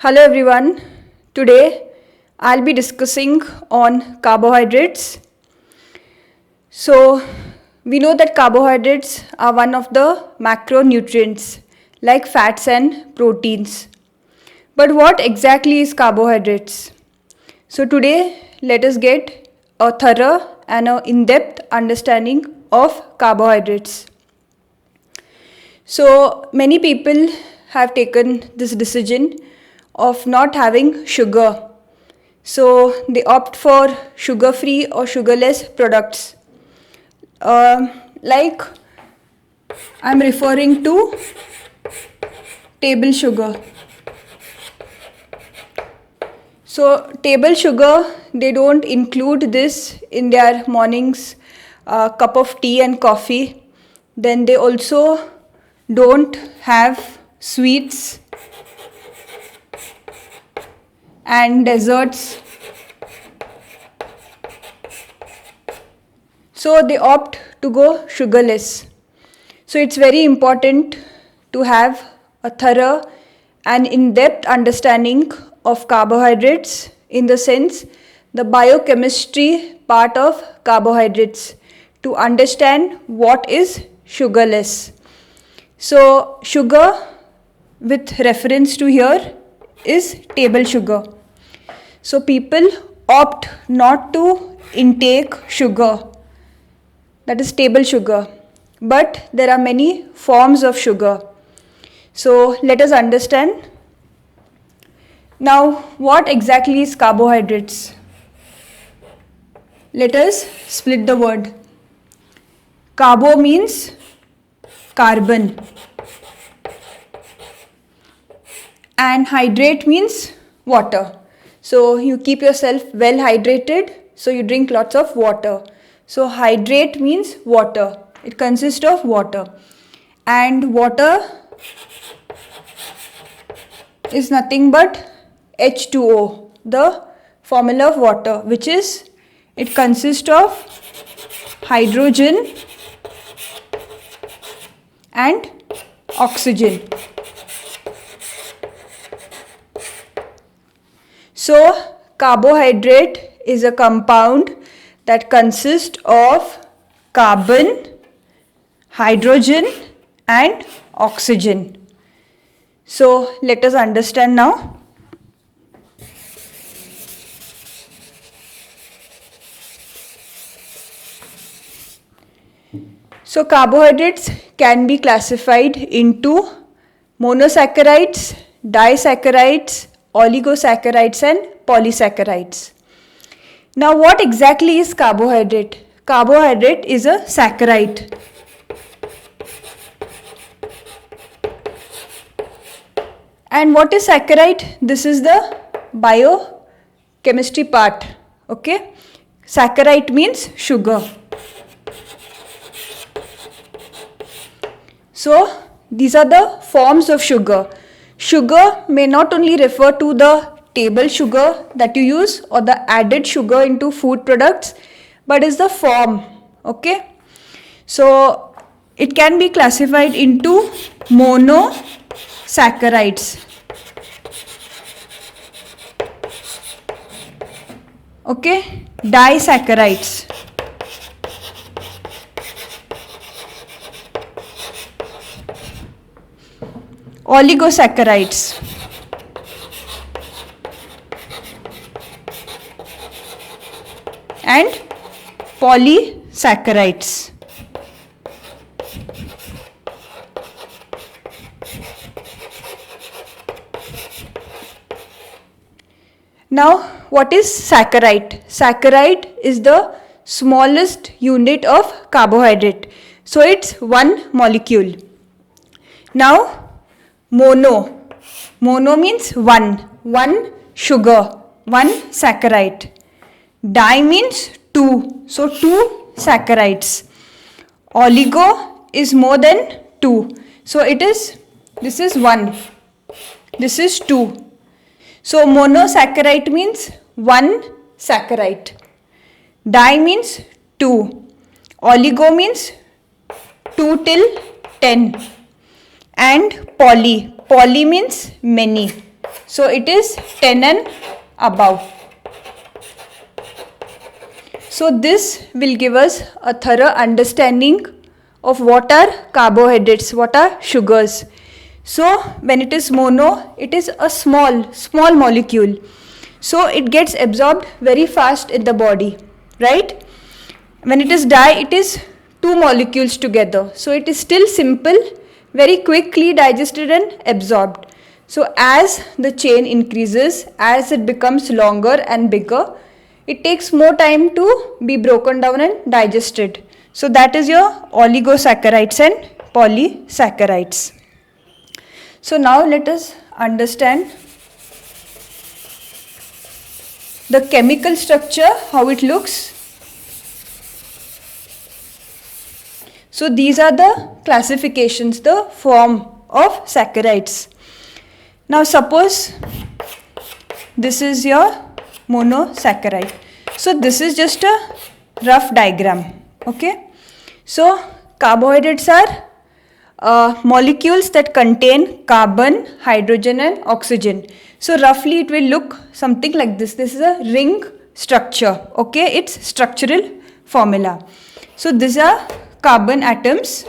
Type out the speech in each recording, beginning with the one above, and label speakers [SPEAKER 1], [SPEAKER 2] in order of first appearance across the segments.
[SPEAKER 1] Hello everyone. Today I'll be discussing on carbohydrates. So we know that carbohydrates are one of the macronutrients like fats and proteins. But what exactly is carbohydrates? So today let us get a thorough and an in-depth understanding of carbohydrates. So many people have taken this decision of not having sugar. So they opt for sugar-free or sugarless products. Like I'm referring to table sugar. So table sugar, they don't include this in their morning's cup of tea and coffee. Then they also don't have sweets and desserts. So they opt to go sugarless. So it's very important to have a thorough and in-depth understanding of carbohydrates, in the sense the biochemistry part of carbohydrates, to understand what is sugarless. So sugar with reference to here is table sugar. So people opt not to intake sugar, that is table sugar, but there are many forms of sugar. So let us understand. Now what exactly is carbohydrates? Let us split the word. Carbo means carbon and hydrate means water. So you keep yourself well hydrated, so you drink lots of water. So hydrate means water. It consists of water, and water is nothing but H2O, the formula of water, which is, it consists of hydrogen and oxygen. So carbohydrate is a compound that consists of carbon, hydrogen and oxygen. So let us understand now. So carbohydrates can be classified into monosaccharides, disaccharides, oligosaccharides and polysaccharides. Now what exactly is carbohydrate? Carbohydrate is a saccharide. And what is saccharide? This is the biochemistry part. Okay. Saccharide means sugar. So these are the forms of sugar. Sugar may not only refer to the table sugar that you use or the added sugar into food products, but is the form. Okay. So it can be classified into monosaccharides. Okay. Disaccharides. Oligosaccharides. And polysaccharides. Now what is saccharide? Saccharide is the smallest unit of carbohydrate. So it's one molecule. Now mono means one sugar, one saccharide. Di means two, so two saccharides. Oligo is more than two, so this is one, this is two. So monosaccharide means one saccharide. Di means two. Oligo means 2 till 10. And poly means many. So it is 10 and above. So this will give us a thorough understanding of what are carbohydrates, what are sugars. So when it is mono, it is a small molecule. So it gets absorbed very fast in the body, right? When it is di, it is two molecules together. So it is still simple, very quickly digested and absorbed. So as the chain increases, as it becomes longer and bigger, it takes more time to be broken down and digested. So that is your oligosaccharides and polysaccharides. So now let us understand the chemical structure, how it looks. So these are the classifications, the form of saccharides. Now suppose this is your monosaccharide. So this is just a rough diagram. Okay. So carbohydrates are molecules that contain carbon, hydrogen and oxygen. So roughly it will look something like this. This is a ring structure. Okay. It's structural formula. So these are carbon atoms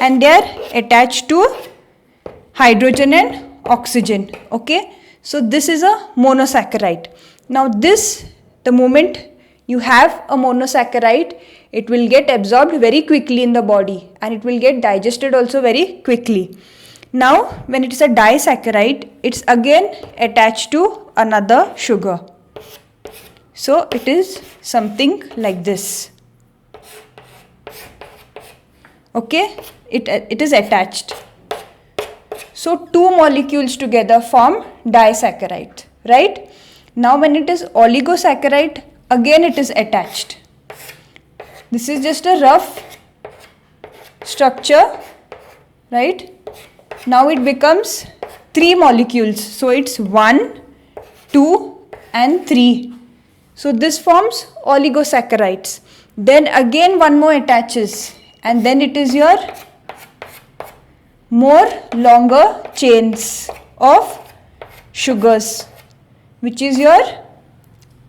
[SPEAKER 1] and they are attached to hydrogen and oxygen. Okay. So this is a monosaccharide. Now this, the moment you have a monosaccharide, it will get absorbed very quickly in the body and it will get digested also very quickly. Now when it is a disaccharide, it's again attached to another sugar. So it is something like this. Okay, it is attached. So two molecules together form disaccharide, right? Now when it is oligosaccharide, again it is attached. This is just a rough structure, right? Now it becomes three molecules. So it's 1, 2 and 3. So this forms oligosaccharides. Then again one more attaches and then it is your more longer chains of sugars, which is your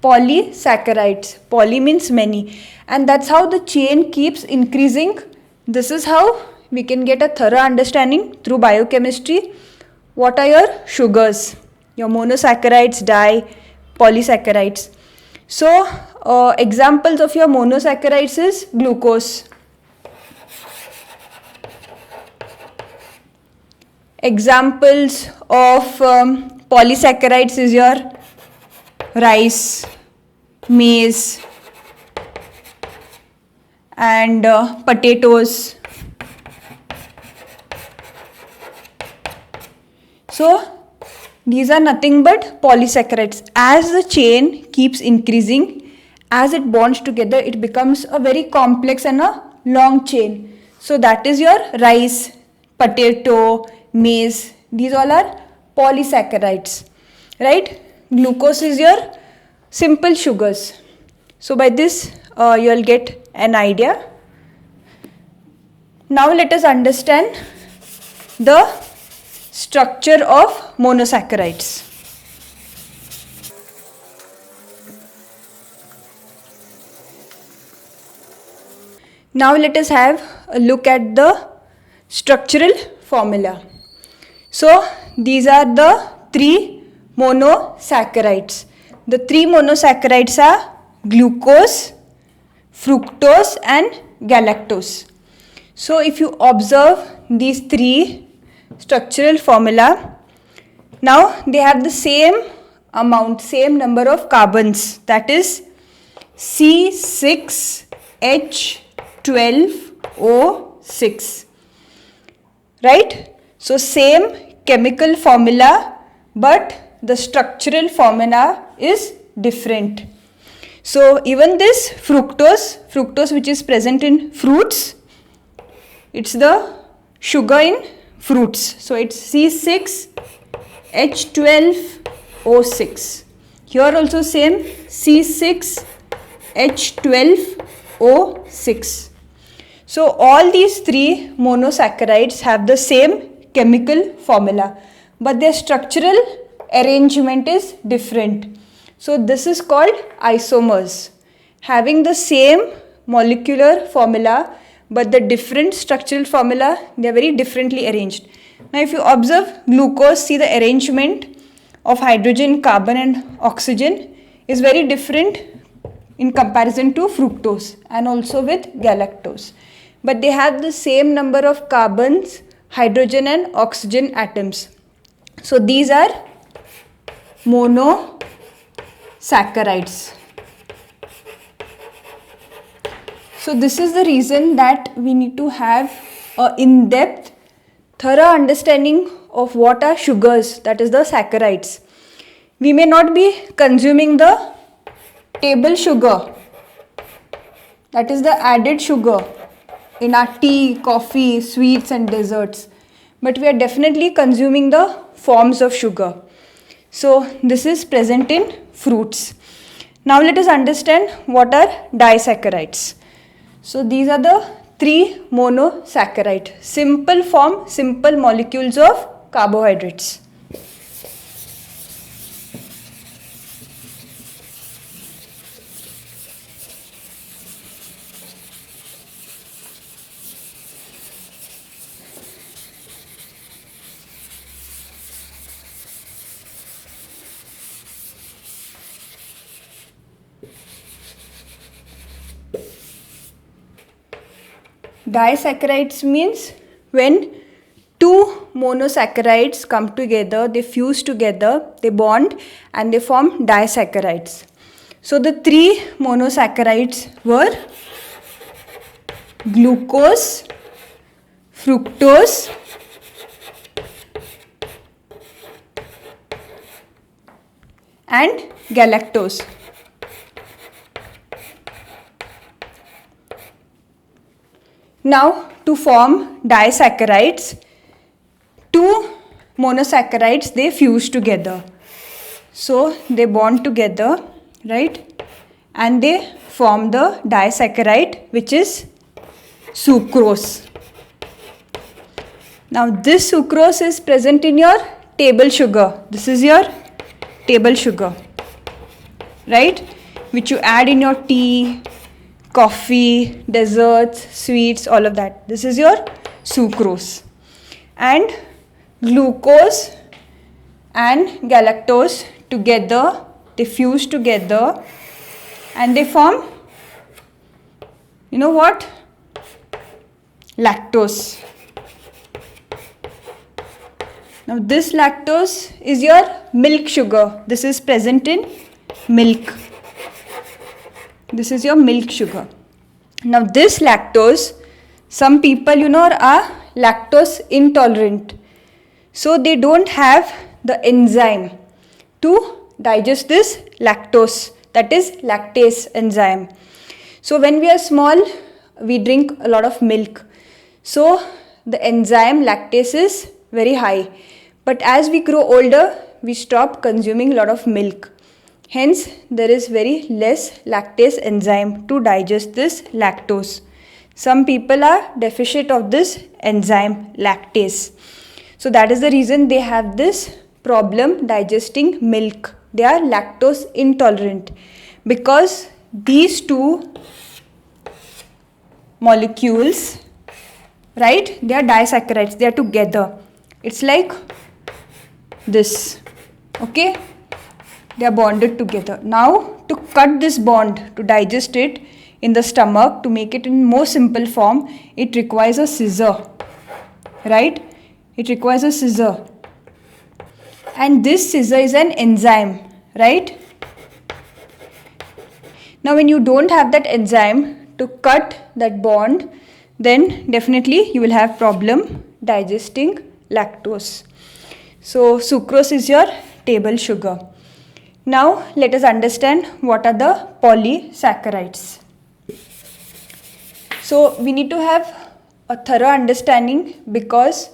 [SPEAKER 1] polysaccharides. Poly means many, and that's how the chain keeps increasing. This is how we can get a thorough understanding through biochemistry. What are your sugars? Your monosaccharides, polysaccharides. So examples of your monosaccharides is glucose. Examples of polysaccharides is your rice, maize and potatoes. So these are nothing but polysaccharides. As the chain keeps increasing, as it bonds together, it becomes a very complex and a long chain. So that is your rice, potato, maize. These all are polysaccharides, right? Glucose is your simple sugars. So by this you will get an idea. Now let us understand the structure of monosaccharides. Now let us have a look at the structural formula. So these are the three monosaccharides. The three monosaccharides are glucose, fructose and galactose. So if you observe these three structural formula, now they have the same amount, same number of carbons, that is C6H12O6, right? So same chemical formula, but the structural formula is different. So even this fructose which is present in fruits, it's the sugar in fruits. So it's C6H12O6. Here also same C6H12O6. So all these three monosaccharides have the same chemical formula, but their structural arrangement is different. So this is called isomers, having the same molecular formula but the different structural formula, they are very differently arranged. Now if you observe glucose, see the arrangement of hydrogen, carbon and oxygen is very different in comparison to fructose and also with galactose. But they have the same number of carbons, hydrogen and oxygen atoms. So these are monosaccharides. So this is the reason that we need to have an in-depth, thorough understanding of what are sugars, that is the saccharides. We may not be consuming the table sugar, that is the added sugar in our tea, coffee, sweets and desserts, but we are definitely consuming the forms of sugar. So this is present in fruits. Now let us understand what are disaccharides. So these are the 3 monosaccharides, simple form, simple molecules of carbohydrates. Disaccharides means when 2 monosaccharides come together, they fuse together, they bond and they form disaccharides. So the 3 monosaccharides were glucose, fructose and galactose. Now to form disaccharides, 2 monosaccharides, they fuse together. So they bond together, right? And they form the disaccharide, which is sucrose. Now this sucrose is present in your table sugar. This is your table sugar, right? Which you add in your tea, coffee, desserts, sweets, all of that. This is your sucrose. And glucose and galactose together, they fuse together and they form, you know what? Lactose. Now this lactose is your milk sugar. This is present in milk. This is your milk sugar. Now this lactose, some people are lactose intolerant. So they don't have the enzyme to digest this lactose, that is lactase enzyme. So when we are small, we drink a lot of milk. So the enzyme lactase is very high. But as we grow older, we stop consuming a lot of milk. Hence, there is very less lactase enzyme to digest this lactose. Some people are deficient of this enzyme lactase. So that is the reason they have this problem digesting milk. They are lactose intolerant because these 2 molecules, right, they are disaccharides, they are together. It's like this, okay? They are bonded together. Now to cut this bond, to digest it in the stomach, to make it in more simple form, it requires a scissor, right? It requires a scissor. And this scissor is an enzyme, right? Now when you don't have that enzyme to cut that bond, then definitely you will have problem digesting lactose. So sucrose is your table sugar. Now let us understand what are the polysaccharides. So we need to have a thorough understanding because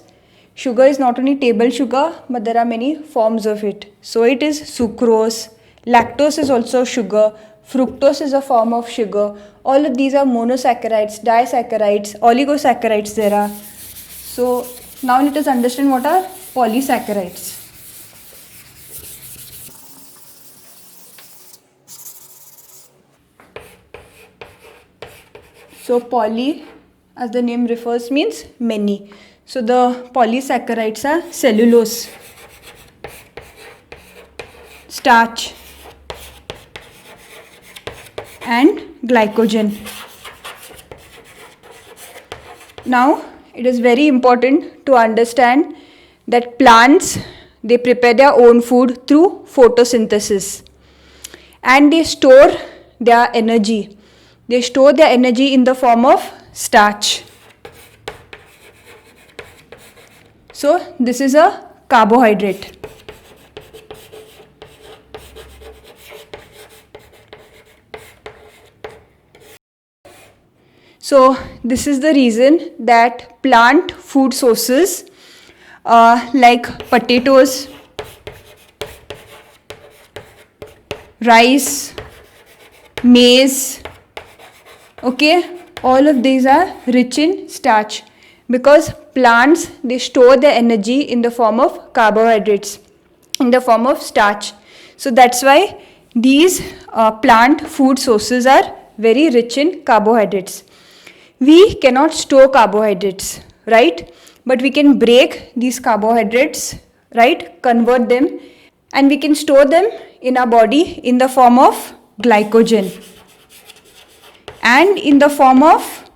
[SPEAKER 1] sugar is not only table sugar but there are many forms of it. So it is sucrose, lactose is also sugar, fructose is a form of sugar. All of these are monosaccharides, disaccharides, oligosaccharides there are. So now let us understand what are polysaccharides. So poly, as the name refers, means many. So the polysaccharides are cellulose, starch, and glycogen. Now it is very important to understand that plants, they prepare their own food through photosynthesis, and they store their energy. They store their energy in the form of starch. So this is a carbohydrate. So this is the reason that plant food sources like potatoes, rice, maize, okay, all of these are rich in starch, because plants, they store their energy in the form of carbohydrates, in the form of starch. So that's why these plant food sources are very rich in carbohydrates. We cannot store carbohydrates, right? But we can break these carbohydrates, right? Convert them, and we can store them in our body in the form of glycogen and in the form of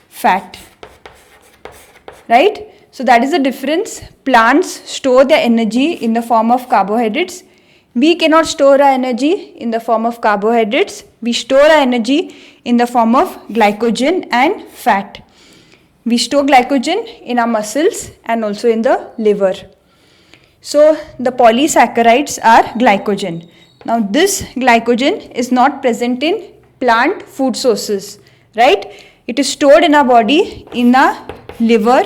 [SPEAKER 1] fat, right? So that is the difference. Plants store their energy in the form of carbohydrates. We cannot store our energy in the form of carbohydrates. We store our energy in the form of glycogen and fat. We store glycogen in our muscles and also in the liver. So the polysaccharides are glycogen. Now this glycogen is not present in plant food sources, right? It is stored in our body, in our liver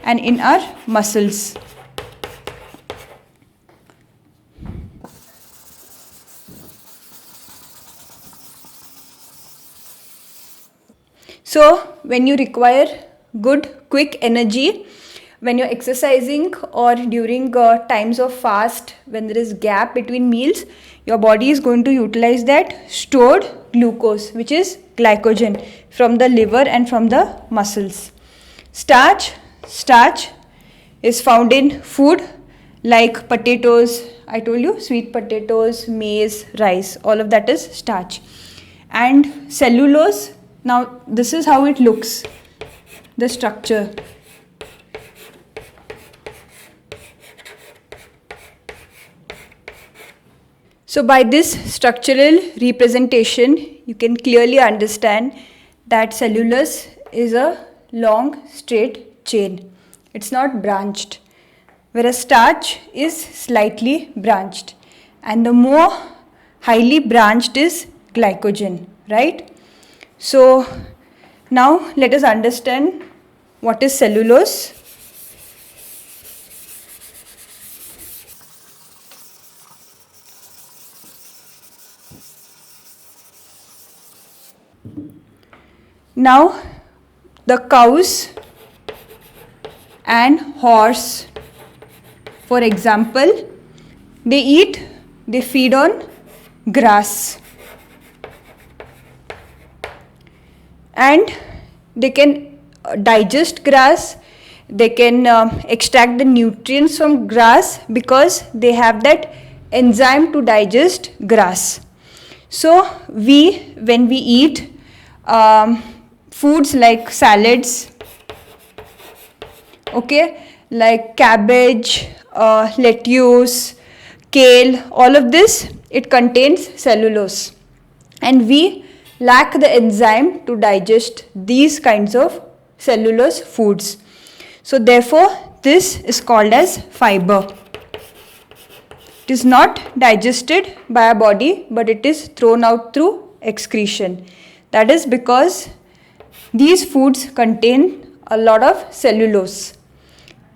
[SPEAKER 1] and in our muscles. So when you require good quick energy, when you're exercising or during times of fast, when there is gap between meals, your body is going to utilize that stored glucose, which is glycogen, from the liver and from the muscles. Starch is found in food like potatoes, I told you, sweet potatoes, maize, rice, all of that is starch. And cellulose, now this is how it looks, the structure. So by this structural representation, you can clearly understand that cellulose is a long straight chain. It's not branched, whereas starch is slightly branched, and the more highly branched is glycogen, right? So now let us understand what is cellulose. Now the cows and horse, for example, they feed on grass, and they can digest grass, they can extract the nutrients from grass because they have that enzyme to digest grass. So when we eat foods like salads, okay, like cabbage, lettuce, kale, all of this, it contains cellulose, and we lack the enzyme to digest these kinds of cellulose foods. So therefore this is called as fiber. It is not digested by our body, but it is thrown out through excretion. That is because these foods contain a lot of cellulose,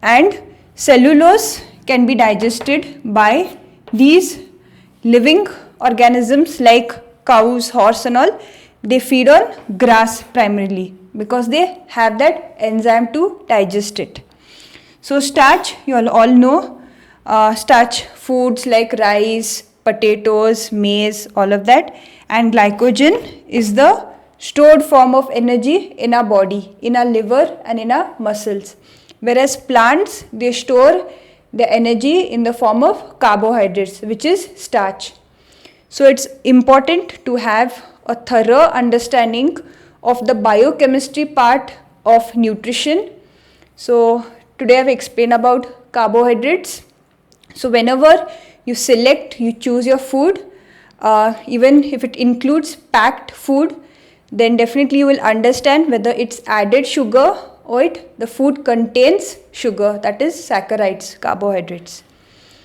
[SPEAKER 1] and cellulose can be digested by these living organisms like cows, horse and all. They feed on grass primarily because they have that enzyme to digest it. So starch, you all know, starch foods like rice, potatoes, maize, all of that, and glycogen is the stored form of energy in our body, in our liver and in our muscles. Whereas plants, they store the energy in the form of carbohydrates, which is starch. So it's important to have a thorough understanding of the biochemistry part of nutrition. So today I've explained about carbohydrates. So whenever you choose your food, even if it includes packed food, then definitely you will understand whether it's added sugar or the food contains sugar, that is saccharides, carbohydrates.